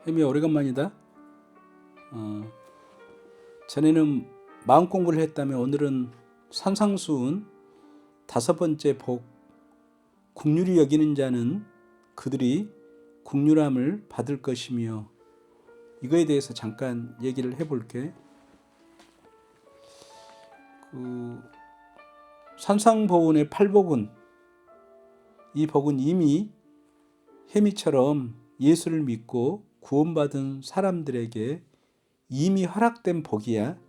혜미 오래간만이다. 전에는 마음 공부를 했다면 오늘은 산상수훈 5번째 복, 국률이 여기는 자는 그들이 국률함을 받을 것이며, 이거에 대해서 잠깐 얘기를 해볼게. 산상보훈의 8복은, 이 복은 이미 혜미처럼 예수를 믿고 구원받은 사람들에게 이미 허락된 복이야.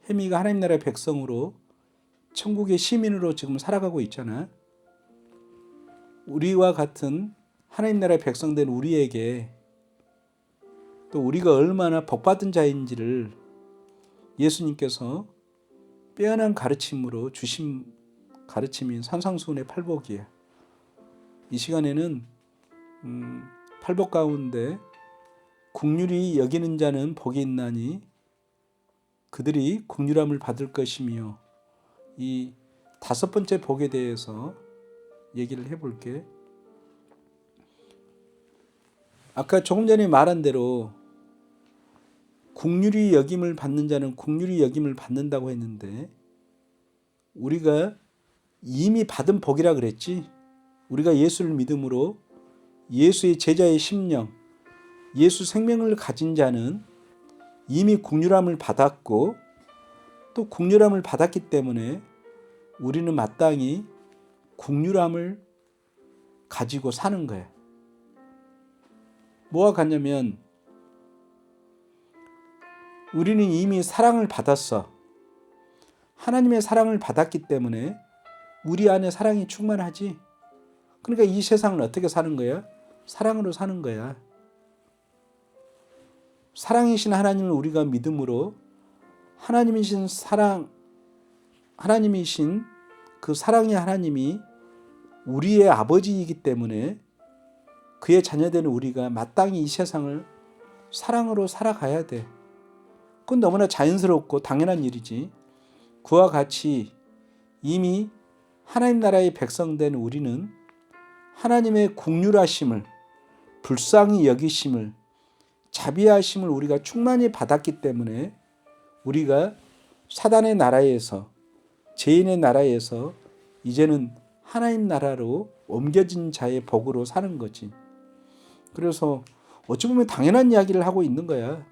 혜미가 하나님 나라의 백성으로 천국의 시민으로 지금 살아가고 있잖아. 우리와 같은 하나님 나라의 백성 된 우리에게 또 우리가 얼마나 복받은 자인지를 예수님께서 빼어난 가르침으로 주신 가르침인 산상수훈의 8복이야. 이 시간에는 8복 가운데 국률이 여기는 자는 복이 있나니 그들이 국률함을 받을 것이며, 이 5번째 복에 대해서 얘기를 해볼게. 아까 조금 전에 말한 대로 국률이 여김을 받는 자는 국률이 여김을 받는다고 했는데, 우리가 이미 받은 복이라 그랬지. 우리가 예수를 믿음으로 예수의 제자의 심령, 예수 생명을 가진 자는 이미 국률함을 받았고, 또 국률함을 받았기 때문에 우리는 마땅히 국률함을 가지고 사는 거야. 뭐와 같냐면, 우리는 이미 사랑을 받았어. 하나님의 사랑을 받았기 때문에 우리 안에 사랑이 충만하지. 그러니까 이 세상을 어떻게 사는 거야? 사랑으로 사는 거야. 사랑이신 하나님을 우리가 믿음으로 하나님이신 그 사랑의 하나님이 우리의 아버지이기 때문에 그의 자녀되는 우리가 마땅히 이 세상을 사랑으로 살아가야 돼. 그건 너무나 자연스럽고 당연한 일이지. 그와 같이 이미 하나님 나라의 백성된 우리는 하나님의 국률하심을, 불쌍히 여기심을, 자비하심을 우리가 충만히 받았기 때문에 우리가 사단의 나라에서, 죄인의 나라에서 이제는 하나님 나라로 옮겨진 자의 복으로 사는 거지. 그래서 어찌 보면 당연한 이야기를 하고 있는 거야.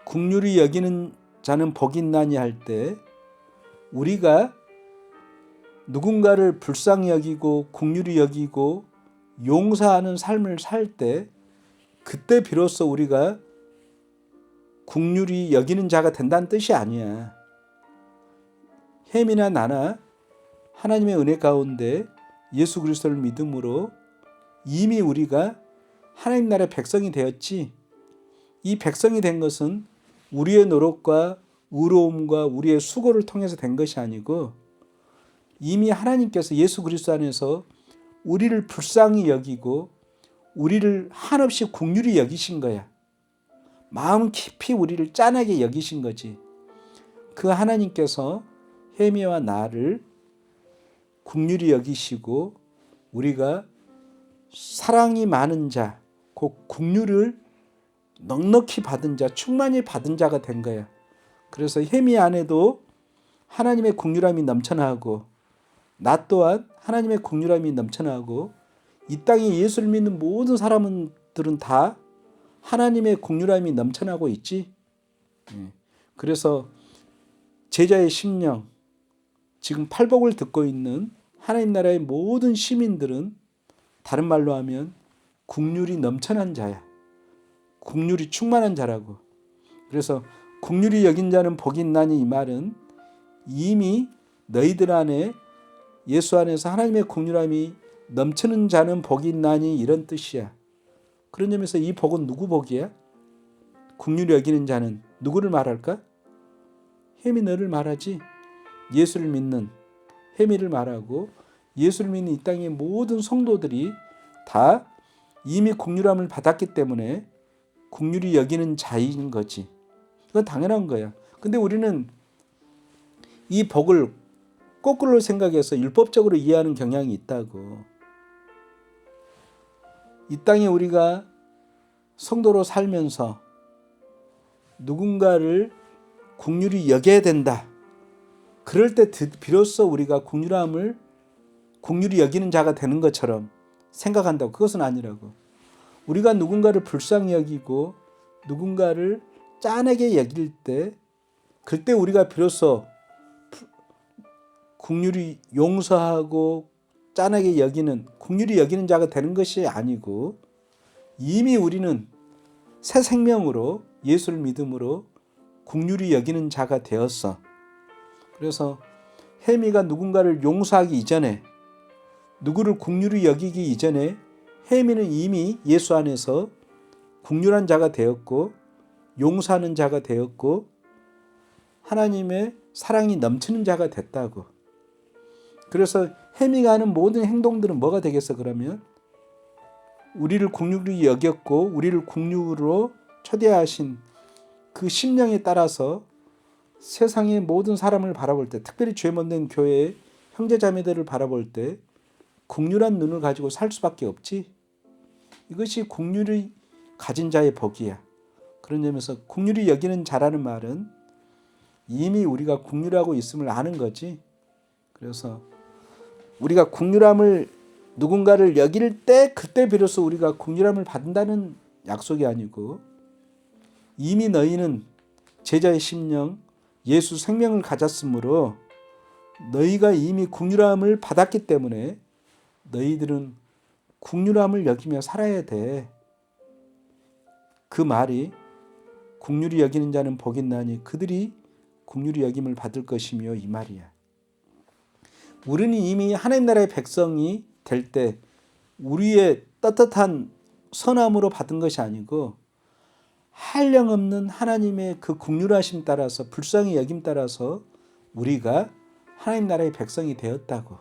국률이 여기는 자는 복이 있나니 할 때, 우리가 누군가를 불쌍히 여기고 국률이 여기고 용서하는 삶을 살 때, 그때 비로소 우리가 국률이 여기는 자가 된다는 뜻이 아니야. 혜미나 나나 하나님의 은혜 가운데 예수 그리스도를 믿음으로 이미 우리가 하나님 나라의 백성이 되었지. 이 백성이 된 것은 우리의 노력과 의로움과 우리의 수고를 통해서 된 것이 아니고, 이미 하나님께서 예수 그리스도 안에서 우리를 불쌍히 여기고 우리를 한없이 국률이 여기신 거야. 마음 깊이 우리를 짠하게 여기신 거지. 그 하나님께서 혜미와 나를 국률이 여기시고 우리가 사랑이 많은 자, 곧 국률을 넉넉히 받은 자, 충만히 받은 자가 된 거야. 그래서 혜미 안에도 하나님의 국률함이 넘쳐나고, 나 또한 하나님의 국률함이 넘쳐나고, 이 땅에 예수를 믿는 모든 사람들은 다 하나님의 국률함이 넘쳐나고 있지. 그래서 제자의 심령, 지금 8복을 듣고 있는 하나님 나라의 모든 시민들은 다른 말로 하면 국률이 넘쳐난 자야. 국률이 충만한 자라고. 그래서 국률이 여긴 자는 복이 있나니, 이 말은 이미 너희들 안에 예수 안에서 하나님의 국률함이 넘치는 자는 복이 있나니, 이런 뜻이야. 그런 점에서 이 복은 누구 복이야? 국률이 여기는 자는 누구를 말할까? 혜미 너를 말하지. 예수를 믿는 혜미를 말하고, 예수를 믿는 이 땅의 모든 성도들이 다 이미 국률함을 받았기 때문에 국률이 여기는 자인 거지. 이건 당연한 거야. 근데 우리는 이 복을 거꾸로 생각해서 율법적으로 이해하는 경향이 있다고. 이 땅에 우리가 성도로 살면서 누군가를 긍휼히 여겨야 된다. 그럴 때 비로소 우리가 긍휼히 여기는 자가 되는 것처럼 생각한다고. 그것은 아니라고. 우리가 누군가를 불쌍히 여기고 누군가를 짠하게 여길 때, 그때 우리가 비로소 긍휼히 용서하고 짠하게 여기는, 긍휼히 여기는 자가 되는 것이 아니고, 이미 우리는 새 생명으로 예수를 믿음으로 긍휼히 여기는 자가 되었어. 그래서 혜미가 누군가를 용서하기 이전에, 누구를 긍휼히 여기기 이전에 혜미는 이미 예수 안에서 긍휼한 자가 되었고 용서하는 자가 되었고 하나님의 사랑이 넘치는 자가 됐다고. 그래서 혜미가 하는 모든 행동들은 뭐가 되겠어? 그러면 우리를 긍휼히 여겼고 우리를 긍휼으로 초대하신 그 심령에 따라서 세상의 모든 사람을 바라볼 때, 특별히 죄 못된 교회의 형제자매들을 바라볼 때 긍휼한 눈을 가지고 살 수밖에 없지. 이것이 긍휼이 가진 자의 복이야. 그런 점에서 긍휼히 여기는 자라는 말은 이미 우리가 긍휼하고 있음을 아는 거지. 그래서 우리가 긍휼함을 누군가를 여길 때 그때 비로소 우리가 긍휼함을 받는다는 약속이 아니고, 이미 너희는 제자의 심령 예수 생명을 가졌으므로 너희가 이미 긍휼함을 받았기 때문에 너희들은 긍휼함을 여기며 살아야 돼. 그 말이 긍휼히 여기는 자는 복이 있나니 그들이 긍휼히 여김을 받을 것이며, 이 말이야. 우리는 이미 하나님 나라의 백성이 될 때 우리의 떳떳한 선함으로 받은 것이 아니고 한량없는 하나님의 그 긍휼하심 따라서, 불쌍히 여김 따라서 우리가 하나님 나라의 백성이 되었다고.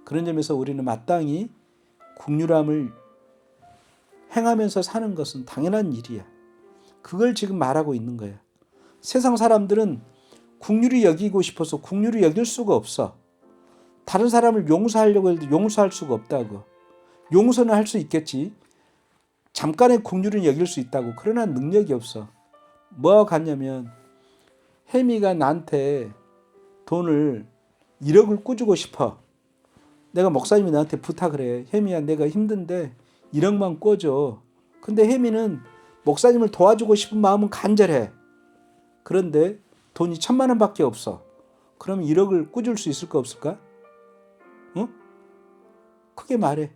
그런 점에서 우리는 마땅히 긍휼함을 행하면서 사는 것은 당연한 일이야. 그걸 지금 말하고 있는 거야. 세상 사람들은 긍휼히 여기고 싶어서 긍휼히 여길 수가 없어. 다른 사람을 용서하려고 해도 용서할 수가 없다고. 용서는 할 수 있겠지. 잠깐의 긍휼은 여길 수 있다고. 그러나 능력이 없어. 뭐가 같냐면 혜미가 나한테 돈을 1억을 꾸주고 싶어. 내가 목사님이 나한테 부탁을 해. 혜미야, 내가 힘든데 1억만 꿔줘. 근데 혜미는 목사님을 도와주고 싶은 마음은 간절해. 그런데 돈이 1,000만 원밖에 없어. 그럼 1억을 꾸줄 수 있을까 없을까? 어? 크게 말해.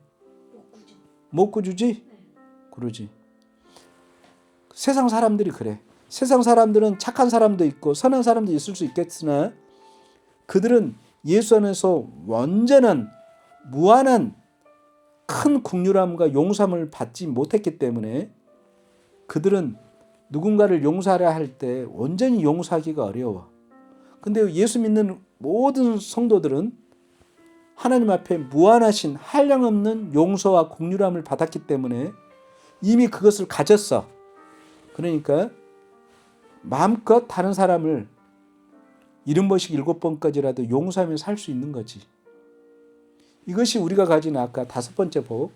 못 꾸주지? 그러지. 세상 사람들이 그래. 세상 사람들은 착한 사람도 있고 선한 사람도 있을 수 있겠으나 그들은 예수 안에서 완전한 무한한 큰 긍휼함과 용서함을 받지 못했기 때문에 그들은 누군가를 용서하려 할 때 온전히 용서하기가 어려워. 근데 예수 믿는 모든 성도들은 하나님 앞에 무한하신 한량없는 용서와 긍휼함을 받았기 때문에 이미 그것을 가졌어. 그러니까 마음껏 다른 사람을 70번씩 7번까지라도 용서하며 살 수 있는 거지. 이것이 우리가 가진 아까 5번째 복,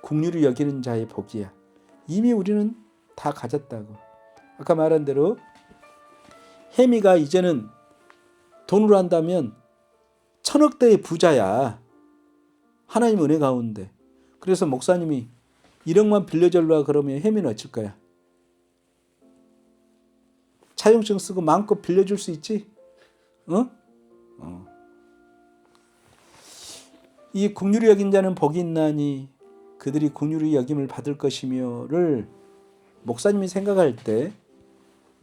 긍휼히 여기는 자의 복이야. 이미 우리는 다 가졌다고. 아까 말한 대로 혜미가 이제는 돈으로 한다면 1,000억대의 부자야. 하나님 은혜 가운데. 그래서 목사님이 1억만 빌려달라 그러면 혜미는 어쩔 거야? 차용증 쓰고 마음껏 빌려줄 수 있지? 이 긍휼히 여긴 자는 복이 있나니 그들이 긍휼히 여김을 받을 것이며를 목사님이 생각할 때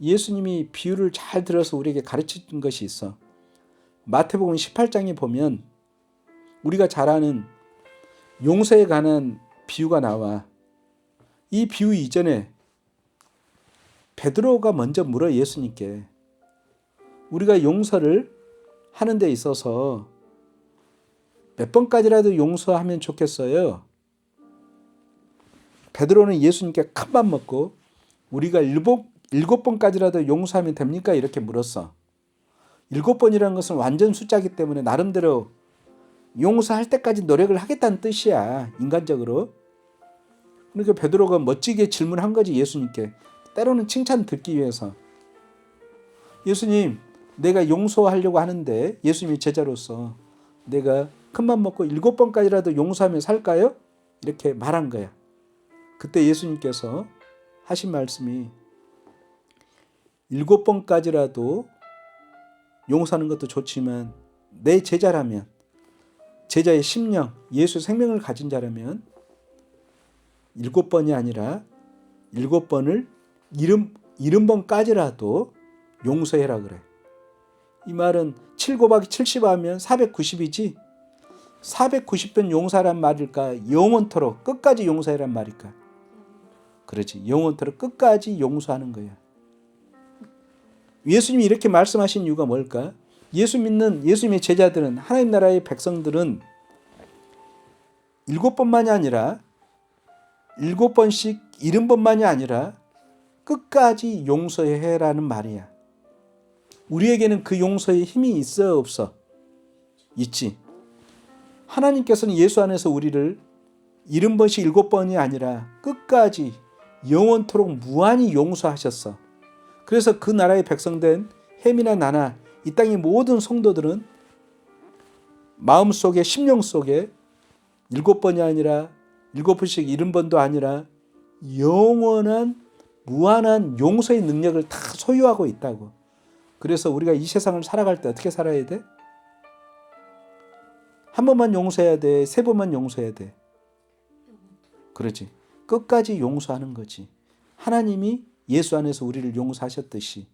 예수님이 비유를 잘 들어서 우리에게 가르친 것이 있어. 마태복음 18장에 보면 우리가 잘 아는 용서에 관한 비유가 나와. 이 비유 이전에 베드로가 먼저 물어 예수님께, 우리가 용서를 하는 데 있어서 몇 번까지라도 용서하면 좋겠어요? 베드로는 예수님께 큰맘 먹고 우리가 7번까지라도 용서하면 됩니까? 이렇게 물었어. 7번이라는 것은 완전 숫자이기 때문에 나름대로 용서할 때까지 노력을 하겠다는 뜻이야. 인간적으로. 그러니까 베드로가 멋지게 질문한 거지, 예수님께. 때로는 칭찬 듣기 위해서. 예수님, 내가 용서하려고 하는데, 예수님이 제자로서 내가 큰맘 먹고 7번까지라도 용서하면 살까요? 이렇게 말한 거야. 그때 예수님께서 하신 말씀이 7번까지라도 용서하는 것도 좋지만 내 제자라면, 제자의 심령, 예수 생명을 가진 자라면 7번이 아니라 7번을 70번까지라도 용서해라 그래. 이 말은 7 곱하기 70 하면 490이지 490번 용서란 말일까? 영원토록 끝까지 용서해란 말일까? 그렇지. 영원토록 끝까지 용서하는 거야. 예수님이 이렇게 말씀하신 이유가 뭘까? 예수 믿는 예수님의 제자들은, 하나님 나라의 백성들은 7번만이 아니라 7번씩 70번만이 아니라 끝까지 용서해라는 말이야. 우리에게는 그 용서의 힘이 있어 없어? 있지. 하나님께서는 예수 안에서 우리를 70번씩 7번이 아니라 끝까지 영원토록 무한히 용서하셨어. 그래서 그 나라의 백성된 햄이나 나나 이 땅의 모든 성도들은 마음속에, 심령 속에 7번이 아니라 7번씩 70번도 아니라 영원한 무한한 용서의 능력을 다 소유하고 있다고. 그래서 우리가 이 세상을 살아갈 때 어떻게 살아야 돼? 한 번만 용서해야 돼? 3번만 용서해야 돼? 그렇지. 끝까지 용서하는 거지. 하나님이 예수 안에서 우리를 용서하셨듯이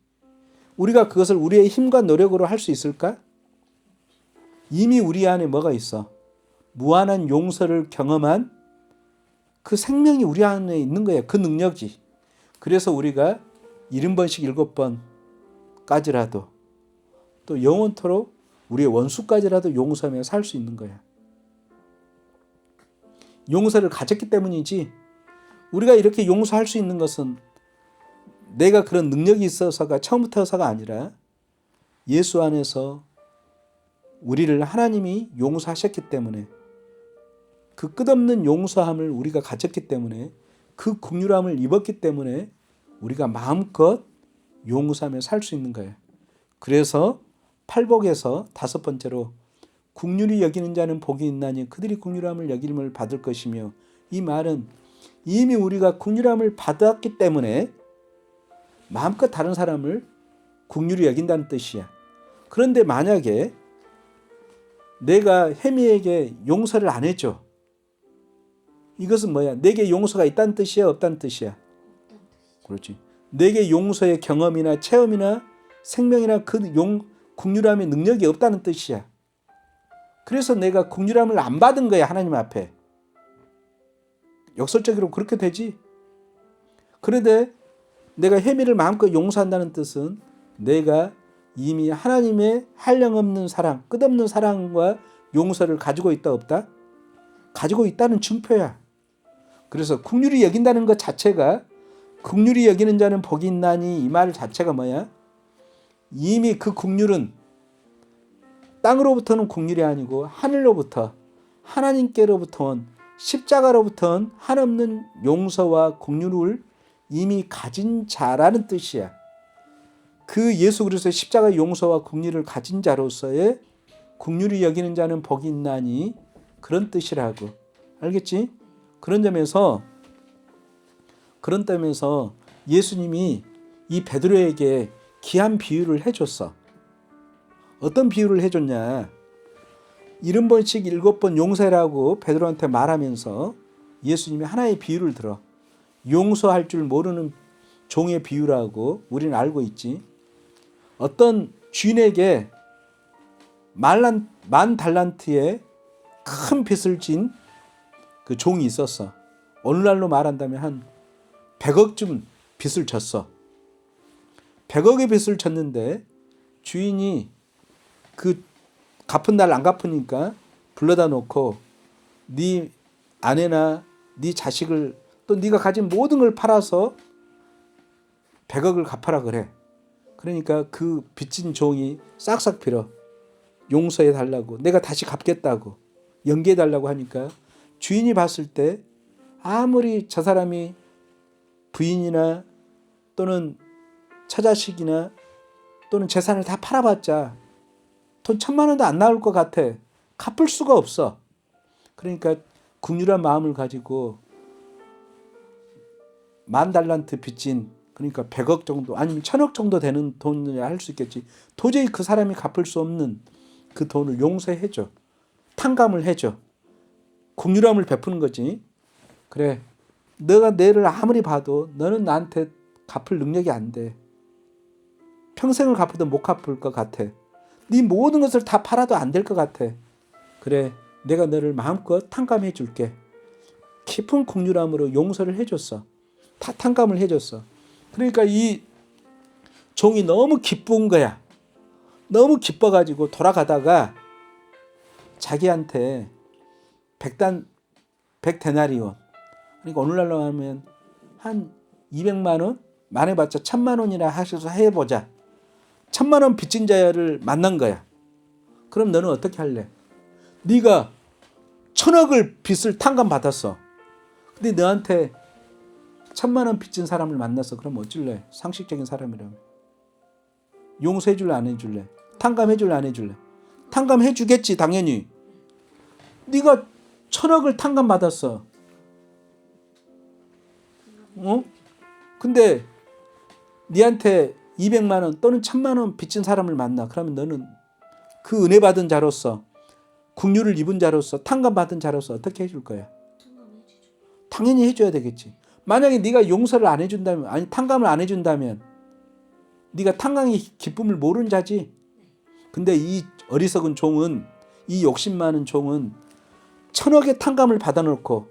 우리가 그것을 우리의 힘과 노력으로 할 수 있을까? 이미 우리 안에 뭐가 있어? 무한한 용서를 경험한 그 생명이 우리 안에 있는 거야. 그 능력이. 그래서 우리가 70번씩 7번까지라도 또 영원토록 우리의 원수까지라도 용서하며 살 수 있는 거야. 용서를 가졌기 때문이지. 우리가 이렇게 용서할 수 있는 것은 내가 그런 능력이 있어서가 처음부터서가 아니라 예수 안에서 우리를 하나님이 용서하셨기 때문에, 그 끝없는 용서함을 우리가 가졌기 때문에, 그 긍휼함을 입었기 때문에 우리가 마음껏 용서하며 살 수 있는 거예요. 그래서 팔복에서 5번째로 긍휼히 여기는 자는 복이 있나니 그들이 긍휼함을 여김을 받을 것이며, 이 말은 이미 우리가 긍휼함을 받았기 때문에 마음껏 다른 사람을 긍휼히 여긴다는 뜻이야. 그런데 만약에 내가 혜미에게 용서를 안 해줘. 이것은 뭐야? 내게 용서가 있다는 뜻이야? 없다는 뜻이야? 그렇지. 내게 용서의 경험이나 체험이나 생명이나 그 긍휼함의 능력이 없다는 뜻이야. 그래서 내가 긍휼함을 안 받은 거야, 하나님 앞에. 역설적으로 그렇게 되지. 그런데 내가 혜미를 마음껏 용서한다는 뜻은 내가 이미 하나님의 한량없는 사랑, 끝없는 사랑과 용서를 가지고 있다 없다? 가지고 있다는 증표야. 그래서 긍휼히 여긴다는 것 자체가, 긍휼히 여기는 자는 복이 있나니, 이 말 자체가 뭐야? 이미 그 긍휼은 땅으로부터는 긍휼이 아니고 하늘로부터, 하나님께로부터 온, 십자가로부터 온 한없는 용서와 긍휼을 이미 가진 자라는 뜻이야. 그 예수 그리스도의 십자가 용서와 긍휼을 가진 자로서의 긍휼히 여기는 자는 복이 있나니, 그런 뜻이라고. 알겠지? 그런 점에서 예수님이 이 베드로에게 귀한 비유를 해줬어. 어떤 비유를 해줬냐? 70번씩 7번 용서라고 베드로한테 말하면서 예수님이 하나의 비유를 들어. 용서할 줄 모르는 종의 비유라고 우리는 알고 있지. 어떤 주인에게 10,000달란트의 큰 빚을 진 그 종이 있었어. 오늘날로 말한다면 한 100억쯤 빚을 졌어. 100억의 빚을 졌는데 주인이 그 갚은 날 안 갚으니까 불러다 놓고 네 아내나 네 자식을 또 네가 가진 모든 걸 팔아서 100억을 갚아라 그래. 그러니까 그 빚진 종이 싹싹 빌어. 용서해 달라고, 내가 다시 갚겠다고, 연기해 달라고 하니까 주인이 봤을 때 아무리 저 사람이 부인이나 또는 처자식이나 또는 재산을 다 팔아봤자 돈 1,000만 원도 안 나올 것 같아. 갚을 수가 없어. 그러니까 긍휼한 마음을 가지고 10,000달란트 빚진, 그러니까 100억 정도 아니면 1,000억 정도 되는 돈을 할 수 있겠지. 도저히 그 사람이 갚을 수 없는 그 돈을 용서해줘. 탕감을 해줘. 긍휼함을 베푸는 거지. 그래, 너가 내를 아무리 봐도 너는 나한테 갚을 능력이 안 돼. 평생을 갚아도 못 갚을 것 같아. 네 모든 것을 다 팔아도 안 될 것 같아. 그래, 내가 너를 마음껏 탕감해 줄게. 깊은 긍휼함으로 용서를 해줬어. 다 탕감을 해줬어. 그러니까 이 종이 너무 기쁜 거야. 너무 기뻐가지고 돌아가다가 자기한테 100데나리온, 그러니까 오늘날로 하면 한 200만 원? 많아봤자 1,000만 원이나 하셔서 해보자. 1,000만 원 빚진 자를 만난 거야. 그럼 너는 어떻게 할래? 네가 1,000억을 빚을 탕감받았어. 근데 너한테 1,000만 원 빚진 사람을 만났어. 그럼 어쩔래? 상식적인 사람이라면. 용서해 줄래 안 해줄래? 탕감해 줄래 안 해줄래? 탕감해 주겠지 당연히. 네가 1,000억을 탕감받았어. 근데 네한테 200만 원 또는 1,000만 원 빚진 사람을 만나. 그러면 너는 그 은혜 받은 자로서, 긍휼을 입은 자로서, 탕감받은 자로서 어떻게 해줄 거야? 당연히 해줘야 되겠지. 만약에 네가 용서를 안 해준다면, 아니 탕감을 안 해준다면 네가 탕감의 기쁨을 모르는 자지. 근데 이 어리석은 종은, 이 욕심 많은 종은 1,000억의 탕감을 받아놓고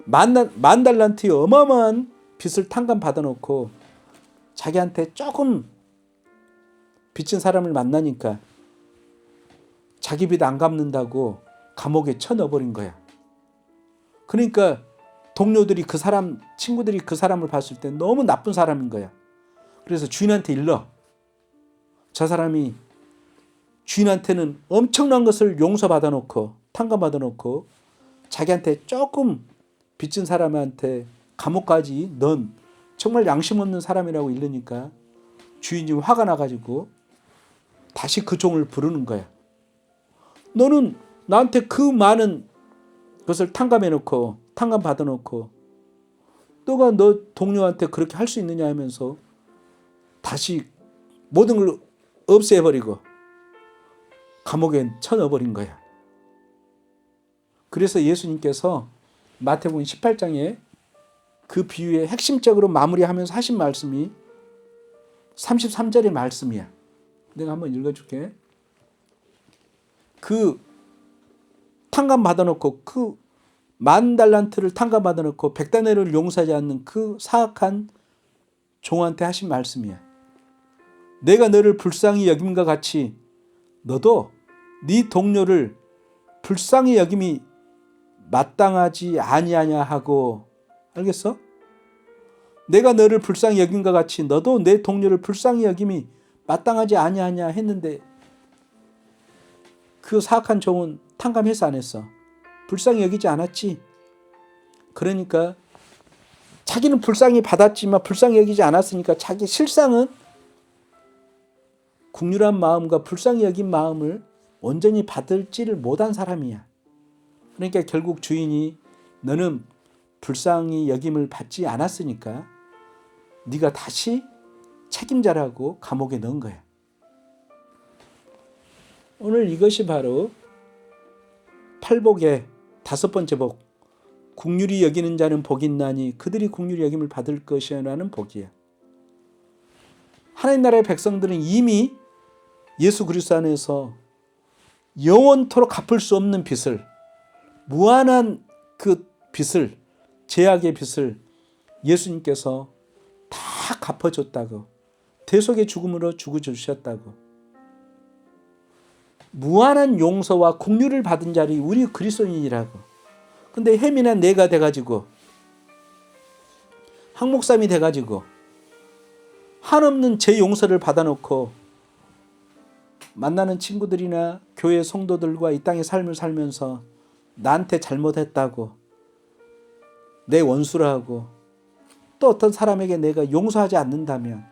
10,000달란트의 어마어마한 빚을 탕감 받아놓고 자기한테 조금 빚진 사람을 만나니까 자기 빚 안 갚는다고 감옥에 쳐넣어버린 거야. 그러니까 동료들이 그 사람, 친구들이 그 사람을 봤을 때 너무 나쁜 사람인 거야. 그래서 주인한테 일러. 저 사람이 주인한테는 엄청난 것을 용서받아 놓고 탕감받아 놓고 자기한테 조금 빚진 사람한테 감옥까지 넌 정말 양심 없는 사람이라고 이르니까 주인이 화가 나가지고 다시 그 종을 부르는 거야. 너는 나한테 그 많은 것을 탕감해 놓고 탕감 받아 놓고 너가 너 동료한테 그렇게 할 수 있느냐 하면서 다시 모든 걸 없애버리고 감옥에 쳐넣어버린 거야. 그래서 예수님께서 마태복음 18장에 그 비유에 핵심적으로 마무리하면서 하신 말씀이 33절의 말씀이야. 내가 한번 읽어줄게. 그 탕감 받아놓고 그 10,000달란트를 탕감 받아놓고 100데나리온을 용서하지 않는 그 사악한 종한테 하신 말씀이야. 내가 너를 불쌍히 여김과 같이 너도 네 동료를 불쌍히 여김이 마땅하지 아니하냐 하고. 알겠어? 내가 너를 불쌍히 여김과 같이 너도 내 동료를 불쌍히 여김이 마땅하지 아니하냐 했는데 그 사악한 종은 탕감해서 안 했어. 불쌍히 여기지 않았지. 그러니까 자기는 불쌍히 받았지만 불쌍히 여기지 않았으니까 자기 실상은 긍휼한 마음과 불쌍히 여긴 마음을 온전히 받을지를 못한 사람이야. 그러니까 결국 주인이 너는 불쌍히 여김을 받지 않았으니까 네가 다시 책임자라고 감옥에 넣은 거야. 오늘 이것이 바로 팔복의 5번째 복, 긍휼히 여기는 자는 복이 있나니 그들이 긍휼히 여김을 받을 것이라는 복이야. 하나님 나라의 백성들은 이미 예수 그리스도 안에서 영원토록 갚을 수 없는 빚을, 무한한 그 빚을, 죄악의 빚을 예수님께서 다 갚아줬다고, 대속의 죽음으로 죽어주셨다고. 무한한 용서와 긍휼을 받은 자리 우리 그리스도인이라고. 근데 혜민한 내가 돼가지고 항목삼이 돼가지고 한없는 제 용서를 받아놓고 만나는 친구들이나 교회 성도들과 이 땅의 삶을 살면서 나한테 잘못했다고, 내 원수라 하고 또 어떤 사람에게 내가 용서하지 않는다면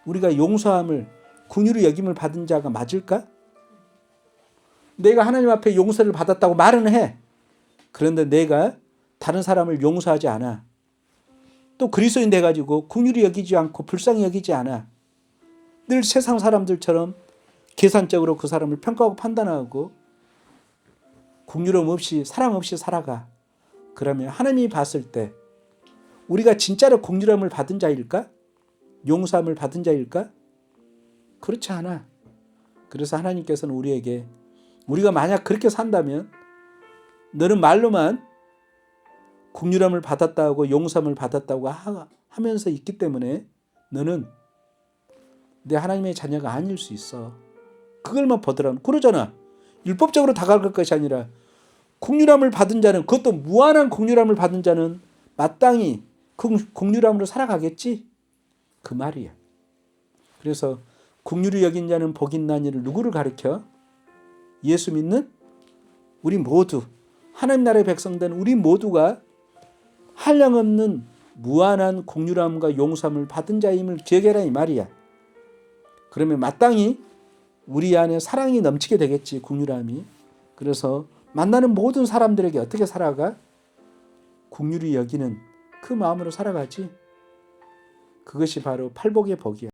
우리가 용서함을 긍휼히 여김을 받은 자가 맞을까? 내가 하나님 앞에 용서를 받았다고 말은 해. 그런데 내가 다른 사람을 용서하지 않아. 또 그리스도인 돼가지고 긍휼히 여기지 않고 불쌍히 여기지 않아. 늘 세상 사람들처럼 계산적으로 그 사람을 평가하고 판단하고 긍휼함 없이 사랑 없이 살아가. 그러면 하나님이 봤을 때 우리가 진짜로 긍휼함을 받은 자일까? 용서함을 받은 자일까? 그렇지 않아. 그래서 하나님께서는 우리에게 우리가 만약 그렇게 산다면 너는 말로만 긍휼함을 받았다고 용서함을 받았다고 하면서 있기 때문에 너는 내 하나님의 자녀가 아닐 수 있어. 그걸만 보더라면 그러잖아. 율법적으로 다가갈 것이 아니라 긍휼함을 받은 자는 그것도 무한한 긍휼함을 받은 자는 마땅히 긍휼함으로 살아가겠지. 그 말이야. 그래서 긍휼히 여긴 자는 복이 있나니를 누구를 가리켜? 예수 믿는 우리 모두 하나님 나라의 백성된 우리 모두가 한량없는 무한한 긍휼함과 용서함을 받은 자임을 기억해라 이 말이야. 그러면 마땅히 우리 안에 사랑이 넘치게 되겠지. 긍휼함이. 그래서 만나는 모든 사람들에게 어떻게 살아가? 긍휼히 여기는 그 마음으로 살아가지. 그것이 바로 팔복의 복이야.